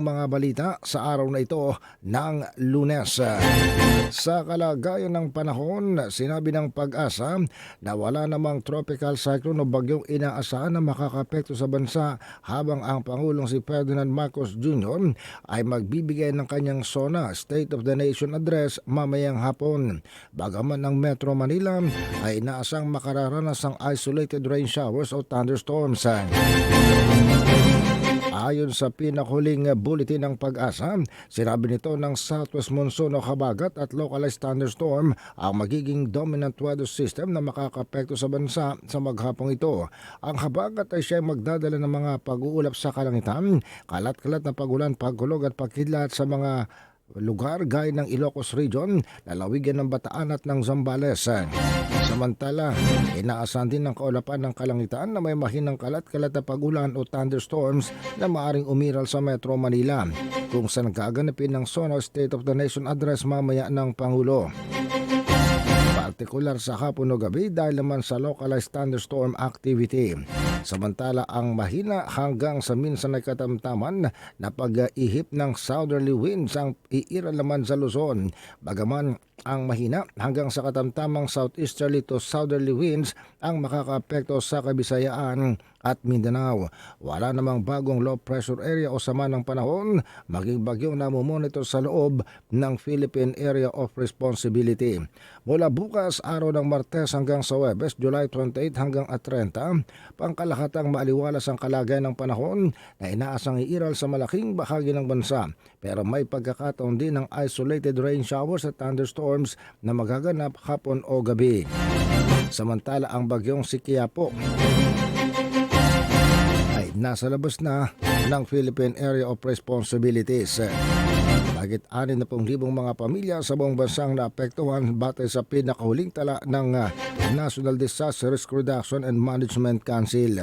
Mga balita sa araw na ito ng Lunes. Sa kalagayan ng panahon, sinabi ng Pag-asa na wala namang tropical cyclone o bagyong inaasahan na makakapekto sa bansa habang ang Pangulong si Ferdinand Marcos Jr. ay magbibigay ng kanyang SONA State of the Nation Address mamayang hapon. Bagaman ang Metro Manila ay inaasang makararanas ng isolated rain showers o thunderstorms. Ayon sa pinakahuling bulletin ng Pag-asa, sinabi nito ng southwest monsoon o habagat at localized thunderstorm ang magiging dominant weather system na makakapekto sa bansa sa maghapong ito. Ang habagat ay siyang magdadala ng mga pag-uulap sa kalangitan, kalat-kalat na pagulan, pagkulog at pagkidlat sa mga lugar gaya ng Ilocos Region, lalawigan ng Bataan at ng Zambales. Samantala, inaasahan din ng kaulapan ng kalangitan na may mahinang kalat-kalat na pagulan o thunderstorms na maaring umiral sa Metro Manila, kung saan gaganapin ng SONA State of the Nation Address mamaya ng Pangulo. Partikular sa hapon o gabi dahil naman sa localized thunderstorm activity. Samantala, ang mahina hanggang sa minsan ay katamtaman na pag-ihip ng southerly winds ang iiral naman sa Luzon. Bagaman ang mahina hanggang sa katamtamang southeasterly to southerly winds ang makakaapekto sa Kabisayaan at Mindanao. Wala namang bagong low pressure area o sama ng panahon maging bagyong namumonitor sa loob ng Philippine Area of Responsibility. Mula bukas, araw ng Martes hanggang sa Huwebes, July 28 hanggang 30, pangkalahatang maaliwalas ang kalagayan ng panahon na inaasang iiral sa malaking bahagi ng bansa. Pero may pagkakataon din ng isolated rain showers at thunderstorms na magaganap hapon o gabi. Samantala, ang bagyong si Quiapo ay nasa labas na ng Philippine Area of Responsibilities. Mahigit 60,000 mga pamilya sa buong bansang naapektuhan batay sa pinakahuling tala ng National Disaster Risk Reduction and Management Council.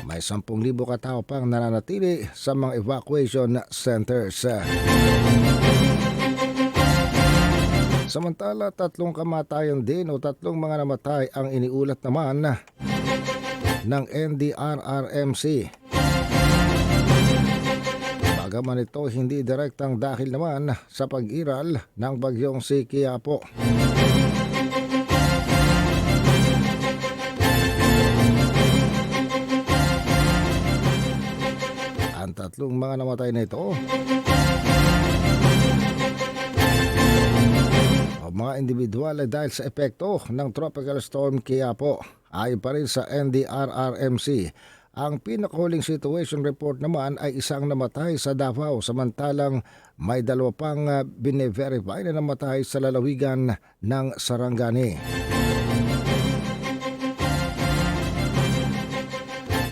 May 10,000 katao pang nananatili sa mga evacuation centers. Samantala, 3 kamatayan din o 3 mga namatay ang iniulat naman ng NDRRMC. Bagaman ito hindi direktang dahil naman sa pag-iral ng bagyong si Quiapo. Ang 3 mga namatay na ito o mga individual ay dahil sa epekto ng Tropical Storm Quiapo. Ayon pa rin sa NDRRMC, ang pinakahuling situation report naman ay 1 namatay sa Davao, samantalang may 2 pang bine-verify na namatay sa lalawigan ng Sarangani.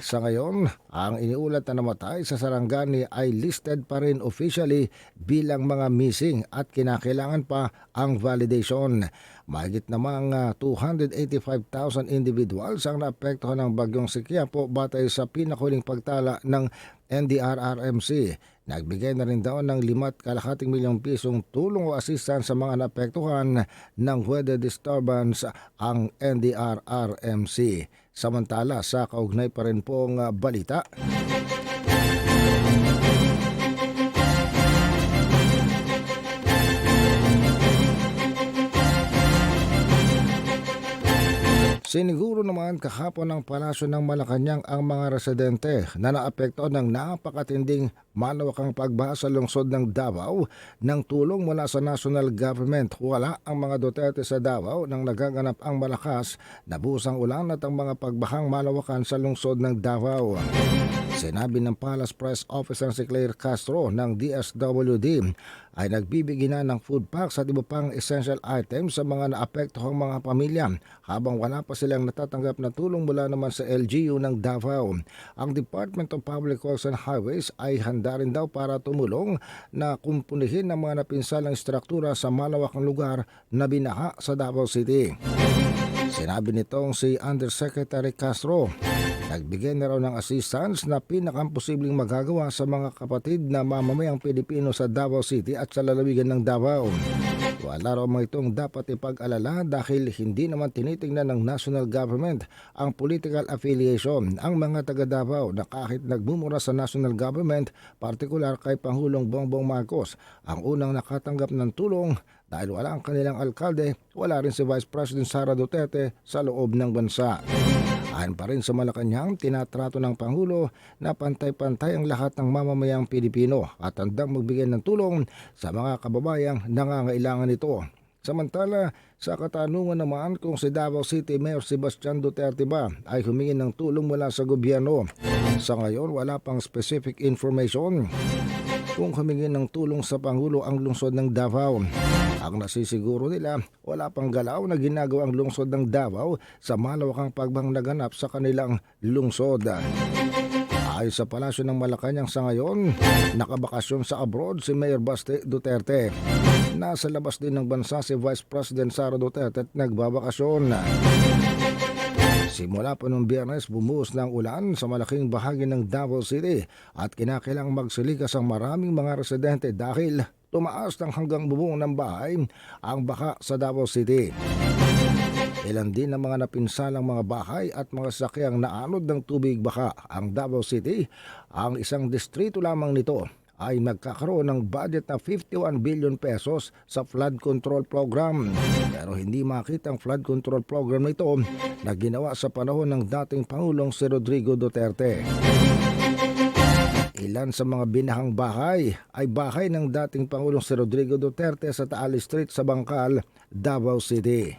Sa ngayon, ang iniulat na namatay sa Sarangani ay listed pa rin officially bilang mga missing at kinakailangan pa ang validation. Mahigit namang 285,000 individuals ang naapektuhan ng bagyong si Quiapo batay sa pinakahuling pagtala ng NDRRMC. Nagbigay na rin daw ng 5.2 milyong pisong tulong o assistance sa mga naapektuhan ng weather disturbance ang NDRRMC. Samantala, sa kaugnay pa rin pong balita, siniguro naman kahapon ng Palasyo ng Malacanang ang mga residente na naapektuhan ng napakatinding malawakang pagbaha sa lungsod ng Davao ng tulong mula sa national government. Wala ang mga Duterte sa Davao nang nagaganap ang malakas na busang ulan at ang mga pagbahang malawakan sa lungsod ng Davao. Sinabi ng Palace Press Officer si Claire Castro ng DSWD ay nagbibigay na ng food packs at iba pang essential items sa mga naapektuhang mga pamilya habang wala pa silang natatanggap na tulong mula naman sa LGU ng Davao. Ang Department of Public Works and Highways ay handa rin daw para tumulong na kumpunihin ng mga napinsalang struktura sa malawakang lugar na binaha sa Davao City. Sinabi nitong si Undersecretary Castro, nagbigay na raw ng assistance na pinakamposibleng magagawa sa mga kapatid na mamamayang Pilipino sa Davao City at sa lalawigan ng Davao. Wala raw mga itong dapat ipag-alala dahil hindi naman tinitingnan ng national government ang political affiliation ang mga taga Davao na kahit nagmumura sa national government, partikular kay Pangulong Bongbong Marcos, ang unang nakatanggap ng tulong dahil wala ang kanilang alkalde, wala rin si Vice President Sara Duterte sa loob ng bansa. Ayon pa rin sa Malacanang, tinatrato ng Pangulo na pantay-pantay ang lahat ng mamamayang Pilipino at handang magbigay ng tulong sa mga kababayang nangangailangan nito. Samantala, sa katanungan naman kung si Davao City Mayor Sebastian Duterte ba ay humingi ng tulong mula sa gobyerno. Sa ngayon, wala pang specific information kung humingi ng tulong sa Pangulo ang lungsod ng Davao. Ang nasisiguro nila, wala pang galaw na ginagawa ang lungsod ng Davao sa malawakang pagbang naganap sa kanilang lungsod. Ayon sa palasyo ng Malacanang sa ngayon, nakabakasyon sa abroad si Mayor Baste Duterte. Nasa labas din ng bansa si Vice President Sara Duterte at nagbabakasyon. Simula pa noong Biyernes, bumuhos ng ulan sa malaking bahagi ng Davao City at kinakailang magsilikas ang maraming mga residente dahil tumaas ng hanggang bubong ng bahay ang baka sa Davao City. Ilan din ang mga napinsalang mga bahay at mga sakyang naanod ng tubig baka ang Davao City. Ang isang distrito lamang nito ay magkakaroon ng budget na 51 billion pesos sa flood control program. Pero hindi makita ang flood control program nito na ginawa sa panahon ng dating Pangulong si Rodrigo Duterte. Ilan sa mga binahang bahay ay bahay ng dating Pangulong si Rodrigo Duterte sa Taali Street sa Bangkal, Davao City.